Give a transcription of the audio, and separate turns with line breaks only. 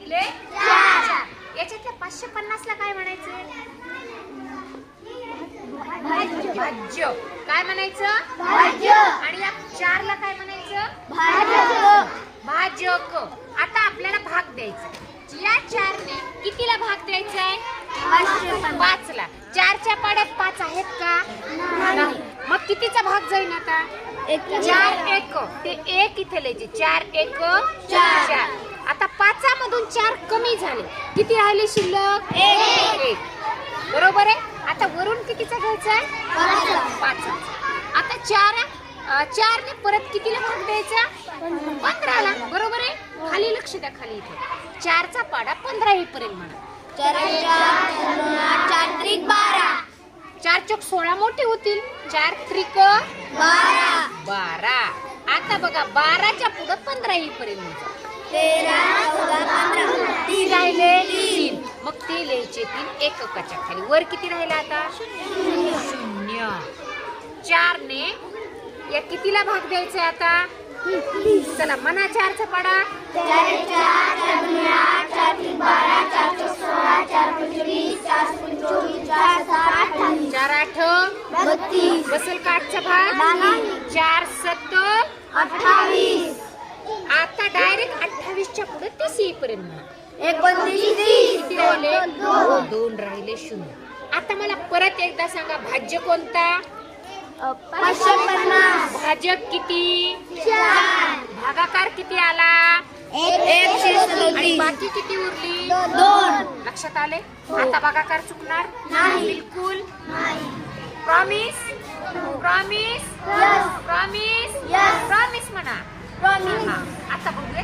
अधिकले 4. याच्यातल्या 550 ला काय म्हणायचं? भाज्य. काय म्हणायचं?
भाज्य.
आणि या 4 ला काय म्हणायचं?
भाजक.
भाजक. आता आपल्याला भाग द्यायचा. या 4 ने कितीला भाग द्यायचा आहे? 5 ला. 4 च्या पाड्यात 5 आहेत का? नाही. मग कितीचा भाग जाईल आता? 4 1. ते 1 इथे लिहायचे. 4 1 4. आता 5 मधून 4 कमी झाले. किती राहिले शिल्लक? 1. बरोबर आहे. आता वरून कितीचा घ्यायचा आहे? 5. आता 4 ने परत कितीला भाग द्यायचा? 15 ला. बरोबर आहे. खाली लक्ष द्या. खाली इथे 4 चा पाडा 15 येईपर्यंत म्हणा.
4 त्रिक 12.
4 चौक 16 मोठे होतील. 4 त्रिक 12. आता बघा 12च्या पुढे 15 येईपर्यंत
13 14 15.
3 राहिले 3. मग ते लिहायचे 3 एककाच्या खाली. वर किती राहिले आता? 0. 4 ने या कितीला भाग द्यायचा आता? चला म्हणा 4 चा पाडा.
4 1 4 4 2 8 4 3 12 4 4 16 4 5 20 4 5 24 4 7 28.
4 8
32.
बसेल का 8चा भाग?
नाही.
4 7
28.
आता डायरेक्ट 28च्या पुढे 30 येईपर्यंत म्हणा.
29
किती राहिले? 2 राहिले 0. आता मला परत एकदा सांगा भाज्य कोणता?
550.
भाजक किती?
4.
भागाकार किती आला?
137.
आणि बाकी किती उरली?
2.
लक्षात आले? आता भागाकार चुकणार
नाही.
बिलकुल.
नाही.
Promise promise
Yes.
Promise
Yes.
Promise म्हणा.
Promise.
हा. आता बघूया